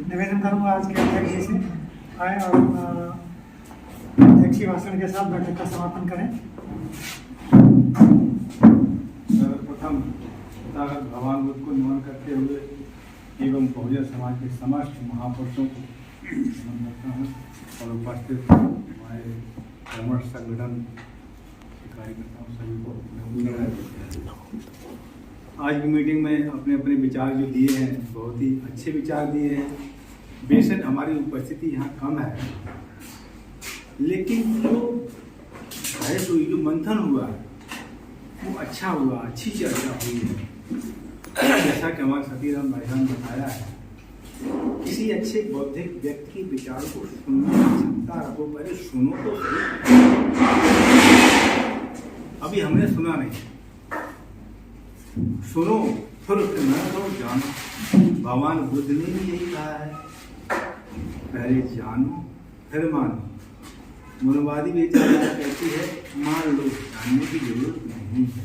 निवेदन करूंगा आज के अध्यक्ष जी से आए और अध्यक्षीय भाषण के साथ बैठक का समापन करें। सर्वप्रथम तथागत भगवान बुद्ध को नमन करते हुए एवं बहुजन समाज के समस्त महापुरुषों को नमन करता हूँ और उपस्थित हमारे कर्मठ संगठन के कार्यकर्ताओं सभी को नमस्कार। आज की मीटिंग में अपने अपने विचार जो दिए हैं बहुत ही अच्छे विचार दिए हैं। बेशक हमारी उपस्थिति यहाँ कम है, लेकिन जो बहस हुई, जो मंथन हुआ वो अच्छा हुआ, अच्छी चर्चा हुई है। जैसा कि हमारे सतीराम भाई ने बताया है, किसी अच्छे बौद्धिक व्यक्ति के विचार को सुनने की क्षमता रखो, पहले सुनो तो सही। अभी हमने सुना नहीं, सुनो फिर न तो जानो। भगवान बुद्ध ने भी यही कहा है, पहले जानो फिर मानो। मनोवादी विचारधारा कहती है मान लो, जानने की जरूरत नहीं है।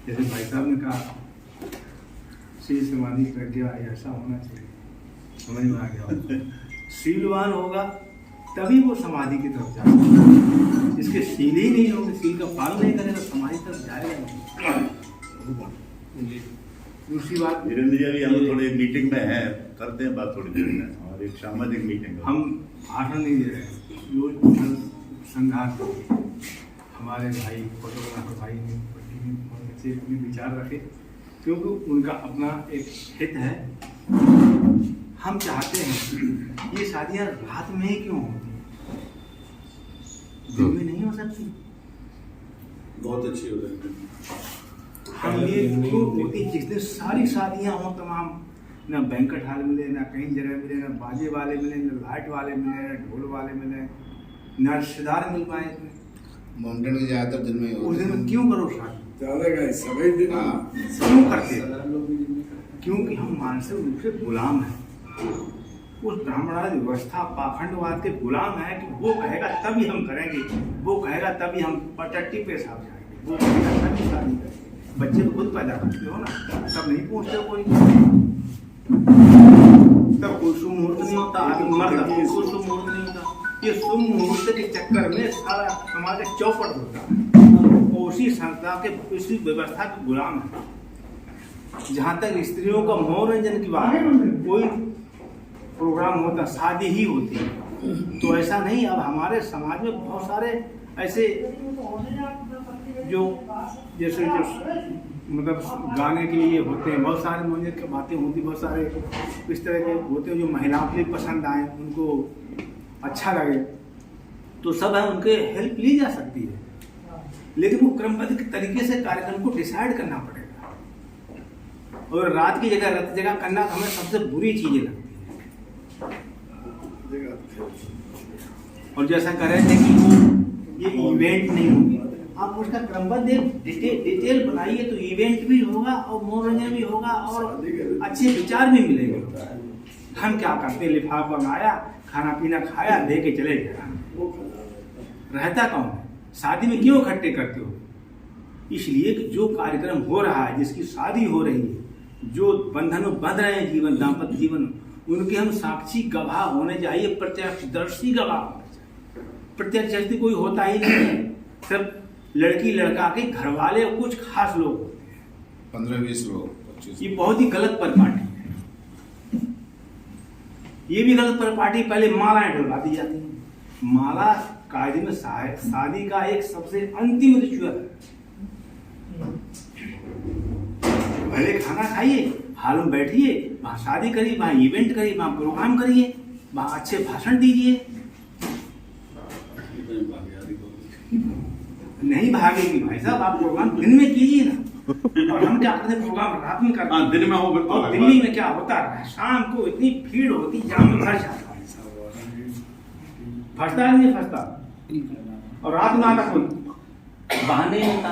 जैसे भाई साहब ने कहा शील समाधि प्रज्ञा ऐसा होना चाहिए, समझ में आ गया। शीलवान होगा तभी वो समाधि की तरफ जा सकता है। जिसके शील ही नहीं होगा, शील का पालन नहीं करेगा, समाधि तरफ जाएगा नहीं। दूसरी बात, वीरेंद्र जी अभी हम थोड़ी मीटिंग में हैं, करते हैं बात थोड़ी देर में। हमारी एक सामाजिक मीटिंग, हम भाषण नहीं दे रहे हैं। जो संघात हमारे भाई फोटोग्राफर भाई ने अच्छे अपने विचार रखे, क्योंकि उनका अपना एक हित है। हम चाहते हैं ये शादियां रात में ही क्यों होती, दिन में नहीं हो सकती? बहुत अच्छी हो रही है। हम ये क्यों होती, जिस दिन सारी शादियां हों तमाम, ना बैंकट हॉल मिले, ना कहीं जगह मिले, ना बाजे वाले मिले, ना लाइट वाले मिले, ना ढोल वाले मिले, ना रिश्तेदार मिल पाए, माउंटेन में ज्यादातर दिन में उस दिन में क्यों करो शादी? चलेगा सभी दिन क्यों करते? क्योंकि हम मानसिक रूप से गुलाम हैं। उस ब्राह्मणाद व्यवस्था पाखंडवाद के गुलाम है कि वो कहेगा तभी हम करेंगे, वो कहेगा तभी हम पटट्टी पे साफ जाएंगे, वो कहेगा तभी शादी करेंगे। बच्चे को खुद पैदा करते हो ना, तब नहीं पूछते कोई, तब कोई शुभ मुहूर्त नहीं होता, आदमी मरता कोई शुभ मुहूर्त नहीं होता। ये शुभ मुहूर्त के चक्कर में सारा समाज चौपट होता है। उसी संस्था के, उसी व्यवस्था के गुलाम है। जहाँ तक स्त्रियों का मनोरंजन की बात है, कोई प्रोग्राम होता शादी ही होती है, तो ऐसा नहीं। अब हमारे समाज में बहुत सारे ऐसे जो जैसे मतलब गाने के लिए होते हैं, बहुत सारे मनोरंजन की बातें होती, बहुत सारे इस तरह के होते हैं जो महिलाओं के लिए पसंद आए, उनको अच्छा लगे, तो सब है, उनके हेल्प ली जा सकती है। लेकिन वो क्रमबद्ध तरीके से कार्यक्रम को डिसाइड करना पड़ेगा। और रात की जगह रात जगह करना हमें सबसे बुरी चीजें लगती है। और जैसा कह रहे थे कि ये इवेंट नहीं होगी, आप उसका क्रमबद्ध डिटेल बनाइए तो इवेंट भी होगा और मनोरंजन भी होगा और अच्छे विचार भी मिलेंगे। हम क्या करते, लिफाफा मंगाया, खाना पीना खाया, दे के चले गए, रहता कौन है? शादी में क्यों इकट्ठे करते हो? इसलिए कि जो कार्यक्रम हो रहा है, जिसकी शादी हो रही है, जो बंधनों बंध रहे हैं जीवन, दाम्पत्य जीवन, उनके हम साक्षी गवाह होने चाहिए, प्रत्यक्षदर्शी गवाह होने चाहिए। प्रत्यक्षदर्शी कोई होता ही नहीं है, सब लड़की लड़का के घर वाले और कुछ खास लोग होते हैं, 15-20 लोग। ये बहुत ही गलत परिपाटी है। ये भी गलत परिपाटी, पहले मालाएं डलवा दी जाती हैं। माला कायदे में शादी का एक सबसे अंतिम रिचुअल है। पहले खाना खाइए, हाल में बैठिए, वहां शादी करिए, वहां इवेंट करिए, वहां प्रोग्राम करिए, वहां अच्छे भाषण दीजिए। नहीं भागेगी भाई साहब, आप प्रोग्राम दिन में कीजिए ना। और हम क्या करते हैं, प्रोग्राम रात में करते हैं। दिन में हो, और दिल्ली में क्या होता है, शाम को इतनी भीड़ होती, जाम में फंस जाता है, फंसता नहीं फंसता, और रात में आता कोई बहाने होता।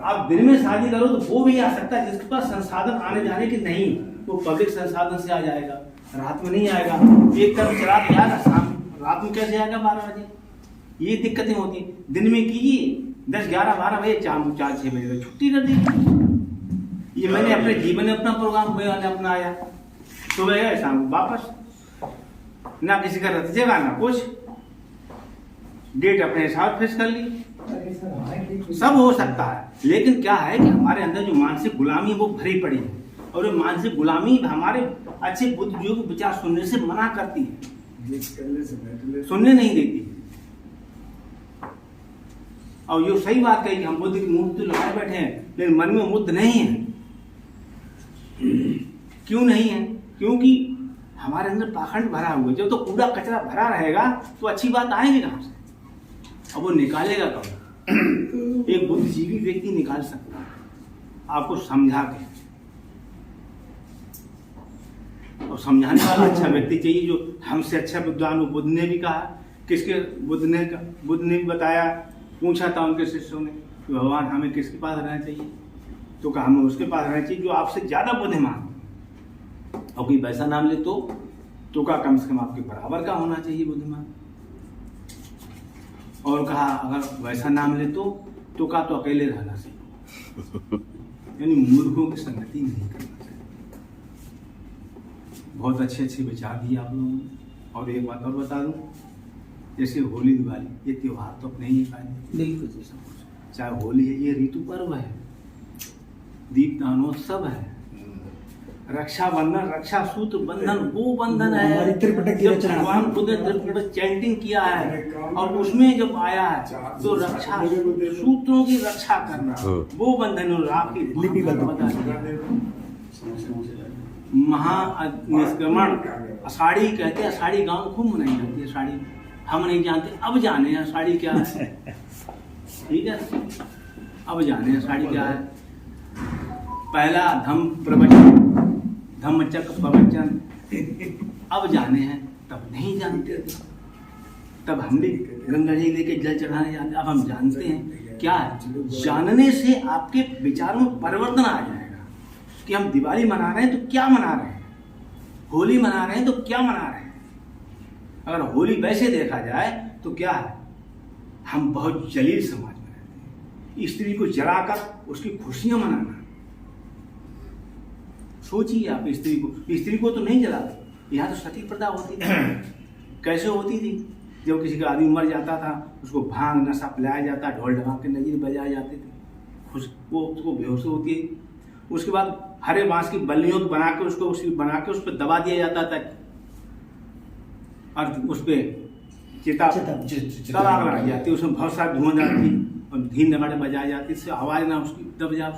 आप दिन में शादी करो तो वो भी आ सकता है जिसके पास संसाधन आने जाने के नहीं, वो पब्लिक संसाधन से आ जाएगा, रात में नहीं आएगा। एक तरफ चला के आएगा, शाम रात में कैसे आएगा 12 बजे? ये दिक्कतें होती हैं। दिन में कीजिए, 10, 11, 12 बजे, 4, 6 बजे छुट्टी कर दी। ये मैंने अपने जीवन में अपना प्रोग्राम मैंने अपनाया। सुबह गए शाम को वापस, ना किसी का रत जगा ना कुछ, डेट अपने हिसाब फिक्स कर ली। सब हो सकता है, लेकिन क्या है कि हमारे अंदर जो मानसिक गुलामी है वो भरी पड़ी है, और वो मानसिक गुलामी हमारे अच्छे बुद्धिजीवियों को विचार सुनने से मना करती है, सुनने नहीं देती। और ये सही बात कही कि हम बुद्ध की मूर्ति तो लगाए बैठे हैं, लेकिन मन में बुद्ध नहीं है। क्यों नहीं है? क्योंकि हमारे अंदर पाखंड भरा हुआ है। जब तो कूड़ा कचरा भरा रहेगा तो अच्छी बात आएगी कहां से? अब वो निकालेगा कब? एक बुद्धिजीवी व्यक्ति निकाल सकता है, आपको समझा के, और समझाने वाला अच्छा व्यक्ति चाहिए, जो हमसे अच्छा विद्वान हो। बुद्ध ने भी कहा, किसके? बुद्ध ने भी बताया, पूछा था उनके शिष्यों ने कि भगवान हमें किसके पास रहना चाहिए, तो कहा हमें उसके पास रहना चाहिए जो आपसे ज्यादा बुद्धिमान, और कोई वैसा नाम ले तो का कम से कम आपके बराबर का होना चाहिए बुद्धिमान। और कहा अगर वैसा नाम ले तो का तो अकेले रहना चाहिए, यानी मूर्खों की संगति नहीं करना चाहिए। बहुत अच्छे अच्छे विचार दिए आप लोगों ने। और एक बात और बता दूं, जैसे होली दिवाली, ये त्योहार तो अपने ही नहीं, चाहे होली है, ये ऋतु पर्व है, दीपदानोत्सव है, रक्षाबंधन, रक्षा सूत्र बंधन वो बंधन है। जब भगवान बुद्ध ने त्रिपिटक चैंटिंग किया है, और उसमें जब आया है तो रक्षा सूत्रों की रक्षा करना वो बंधन, और आपकी महानिष्क्रमण आषाढ़ी कहते हैं। आषाढ़ी गांव खूब मनाई जाती है। आषाढ़ी हम नहीं जानते, अब जाने हैं आषाढ़ी क्या है। ठीक है, अब जाने हैं आषाढ़ी क्या है। पहला धम्मचक्र प्रवचन, अब जाने हैं, तब नहीं जानते। तब हम भी गंगा जी लेके जल चढ़ाने जाते, अब हम जानते हैं। क्या है? जानने से आपके विचारों में परिवर्तन आ जाएगा कि हम दिवाली मना रहे हैं तो क्या मना रहे हैं, होली मना रहे हैं तो क्या मना रहे हैं। अगर होली वैसे देखा जाए तो क्या है, हम बहुत जलील समाज में रहते हैं। स्त्री को जलाकर उसकी खुशियां मनाना, सोचिए आप, स्त्री को तो नहीं जलाते। यहाँ तो सती प्रथा होती थी। कैसे होती थी? जब किसी का आदमी मर जाता था, उसको भांग नशा पिलाया जाता, ढोल ढमाके नजीर बजाए जाते थे, वो उसको बेहोश होती है। उसके बाद हरे बांस की बल्लियों को बना के उस पर दबा दिया जाता था, और उस पर चिता आग लग जाती, उसमें बहुत सारी धुआं जाती और धीन नगाड़े बजाए जाती, इससे आवाज ना उसकी दब जाए।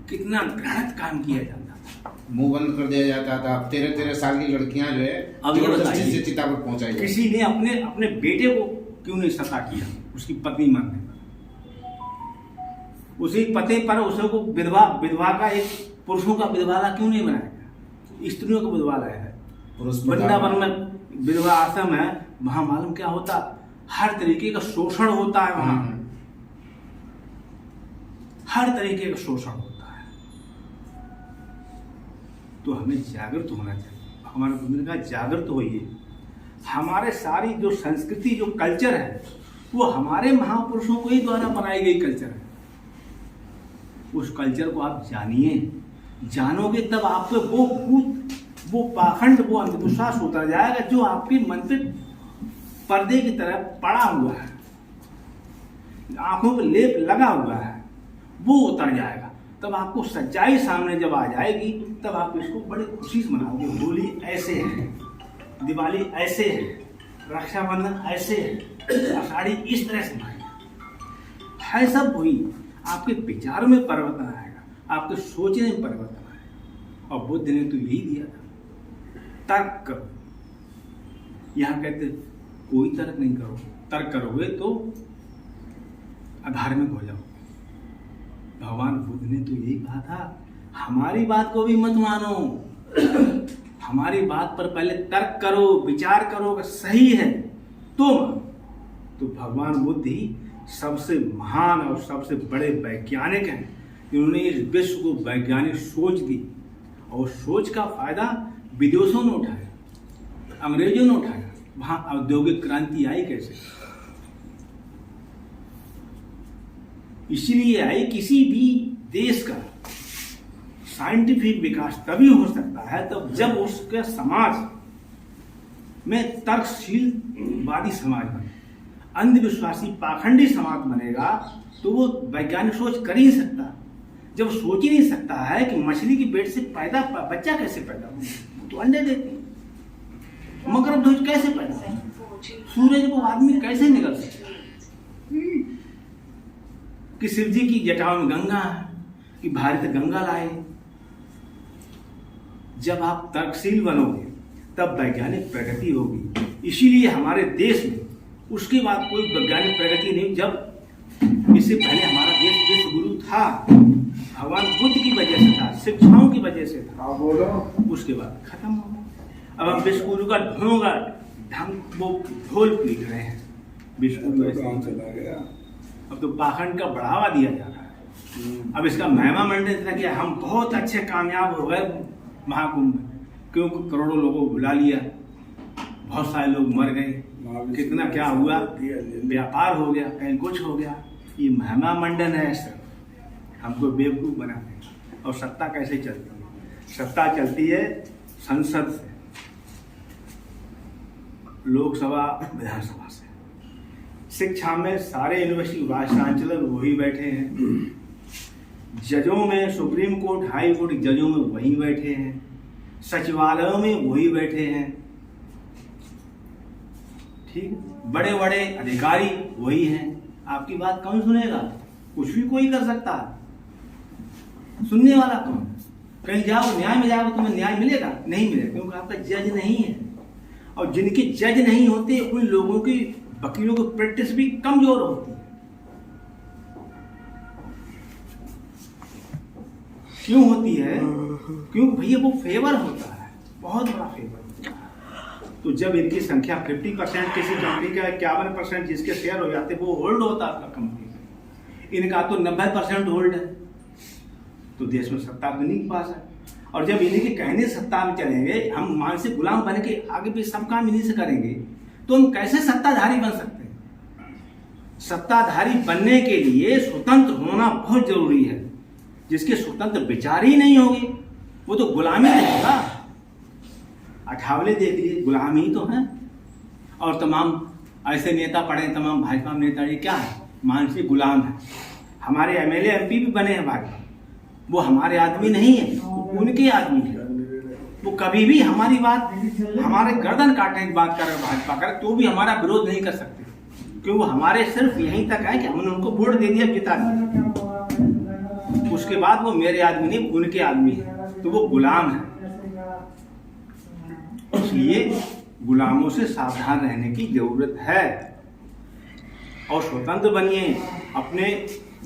कितना घृणित काम किया जाता था। मुंह बंद कर दिया जाता था। 13-13 साल की लड़कियां जो है अब ये बताइए, से चिता पर पहुंचाई, किसी ने अपने बेटे को क्यों नहीं सता किया उसकी पत्नी मरने पर? उसी पति पर उसको विधवा का, एक पुरुषों का विधवाला क्यों नहीं बनाया? स्त्रियों का विधवाला है। वृंदावन में विधवा आश्रम है, वहां मालूम क्या होता, हर तरीके का शोषण होता है वहां, हर तरीके का शोषण होता है। तो हमें जागृत होना चाहिए। हमारे बुद्ध ने कहा जागृत होइए। हमारे सारी जो संस्कृति, जो कल्चर है, वो हमारे महापुरुषों के द्वारा बनाई गई कल्चर है। उस कल्चर को आप जानिए, जानोगे तब आप पे वो पाखंड, वो अंधविश्वास उतर जाएगा जो आपके मन पे पर्दे की तरह पड़ा हुआ है, आंखों पे लेप लगा हुआ है, वो उतर जाएगा। तब आपको सच्चाई सामने जब आ जाएगी, तब आप इसको बड़ी खुशी से मनाओगे। होली ऐसे है, दिवाली ऐसे है, रक्षाबंधन ऐसे है, आषाढ़ी इस तरह से है। सब वही आपके विचारों में परिवर्तन आएगा, आपके सोचने में परिवर्तन आएगा। और बुद्ध ने तो यही दिया था, तर्क करो। यहाँ कहते कोई तर्क नहीं करो, तर्क करोगे तो अधार्मिक हो जाओगे। भगवान बुद्ध ने तो यही कहा था, हमारी बात को भी मत मानो, हमारी बात पर पहले तर्क करो, विचार करो, अगर सही है तो मानो। तो भगवान बुद्ध ही सबसे महान और सबसे बड़े वैज्ञानिक हैं। इन्होंने इस विश्व को वैज्ञानिक सोच दी, और सोच का फायदा विदेशों ने उठाया, अंग्रेजों ने उठाया। वहां औद्योगिक क्रांति आई कैसे? इसीलिए आई, किसी भी देश का साइंटिफिक विकास तभी हो सकता है तब जब उसके समाज में तर्कशीलवादी समाज बने। अंधविश्वासी पाखंडी समाज बनेगा तो वो वैज्ञानिक सोच कर ही नहीं सकता। जब सोच ही नहीं सकता है कि मछली के पेट से बच्चा कैसे पैदा हो, तो अंडे देती है। मगरमच्छ कैसे पैदा हो, सूरज को आदमी कैसे निकल सकता है, कि शिव जी की जटाओं में गंगा है, कि भारत गंगा लाए। जब आप तर्कशील बनोगे तब वैज्ञानिक प्रगति होगी। इसीलिए हमारे देश में उसके बाद कोई वैज्ञानिक प्रगति नहीं। जब इससे पहले हमारा देश विश्व गुरु था, भगवान बुद्ध की वजह से था, शिक्षाओं की वजह से था, उसके बाद खत्म हो गया। अब हम विश्व गुरु का ढोल पीट रहे हैं। विश्व गुरु चला गया, अब तो पाखंड का बढ़ावा दिया जा रहा है। अब इसका महिमा मंडन इतना किया, हम बहुत अच्छे कामयाब हो गए महाकुंभ में, क्योंकि करोड़ों लोगों को बुला लिया, बहुत सारे लोग मर गए, कितना क्या हुआ, व्यापार हो गया, कहीं कुछ हो गया। ये महिमा मंडन है सर, हमको बेवकूफ बनाते हैं। और सत्ता कैसे चलती है? सत्ता चलती है संसद से, लोकसभा, विधानसभा से। शिक्षा में सारे यूनिवर्सिटी वाइस चांसलर वही बैठे हैं, जजों में सुप्रीम कोर्ट, हाई कोर्ट जजों में वही बैठे हैं, सचिवालयों में वही बैठे हैं, ठीक, बड़े बड़े अधिकारी वही हैं। आपकी बात कौन सुनेगा? कुछ भी कोई कर सकता है, सुनने वाला कौन? कहीं जाओ न्याय में जाओ, तुम्हें न्याय मिलेगा? नहीं मिलेगा, क्योंकि आपका जज नहीं है। और जिनके जज नहीं होते उन लोगों की, वकीलों की प्रैक्टिस भी कमजोर होती है। क्यों होती है? क्योंकि भैया वो फेवर होता है, बहुत बड़ा फेवर होता है। तो जब इनकी संख्या 50%, किसी कंपनी का 51% जिसके शेयर हो जाते वो होल्ड होता है आपका कंपनी में, इनका तो 90% होल्ड है, तो देश में सत्ता तो नहीं पास है। और जब इन्हीं के कहने सत्ता में चलेंगे, हम मानसिक गुलाम बन के आगे भी सब काम इन्हीं से करेंगे, तो हम कैसे सत्ताधारी बन सकते हैं? सत्ताधारी बनने के लिए स्वतंत्र होना बहुत जरूरी है। जिसके स्वतंत्र विचार ही नहीं होगी वो तो गुलामी रहेगा। अठावले देख लीजिए, गुलाम ही तो है। और तमाम ऐसे नेता पड़े, तमाम भाजपा नेता, ये क्या है? मानसिक गुलाम है। हमारे एमएलए एमपी भी बने हैं भाजपा, वो हमारे आदमी नहीं है, उनके आदमी है। वो कभी भी हमारी बात, हमारे गर्दन काटने की बात करे, भाजपा करे, तो भी हमारा विरोध नहीं कर सकते, क्योंकि वो हमारे सिर्फ यहीं तक है कि हमने उनको वोट दे दिया, जिता दिया, उसके बाद वो मेरे आदमी नहीं, उनके आदमी है, तो वो गुलाम है। इसलिए गुलामों से सावधान रहने की जरूरत है और स्वतंत्र बनिए, अपने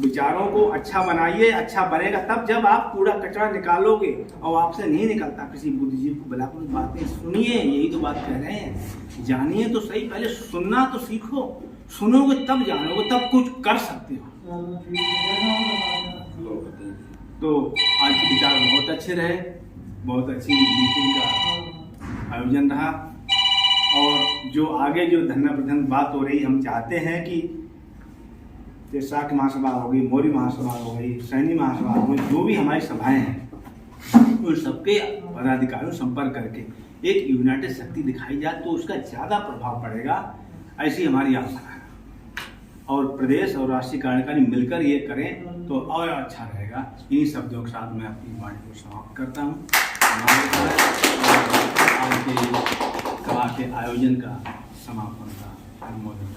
विचारों को अच्छा बनाइए। अच्छा बनेगा तब जब आप कूड़ा कचरा निकालोगे, और आपसे नहीं निकलता। किसी बुद्धिजीवी को बुला कर बातें सुनिए, यही तो बात कह रहे हैं। जानिए तो सही, पहले सुनना तो सीखो, सुनोगे तब जानोगे, तब कुछ कर सकते हो। तो आज के विचार बहुत अच्छे रहे, बहुत अच्छी मीटिंग का आयोजन रहा। और जो आगे जो धन्ना प्रधान बात हो रही, हम चाहते हैं कि शाक महासभा हो गई, मौर्य महासभा हो गई, सैनी महासभा हो गई, जो भी हमारी सभाएं हैं, उन सबके पदाधिकारियों संपर्क करके एक यूनाइटेड शक्ति दिखाई जाए तो उसका ज़्यादा प्रभाव पड़ेगा, ऐसी हमारी आशा है। और प्रदेश और राष्ट्रीय कार्यकारिणी मिलकर ये करें तो और अच्छा रहेगा। इन्हीं शब्दों के साथ मैं अपनी वाणी को समाप्त करता हूँ। आज के सभा के आयोजन का समापन का अनुमोदन।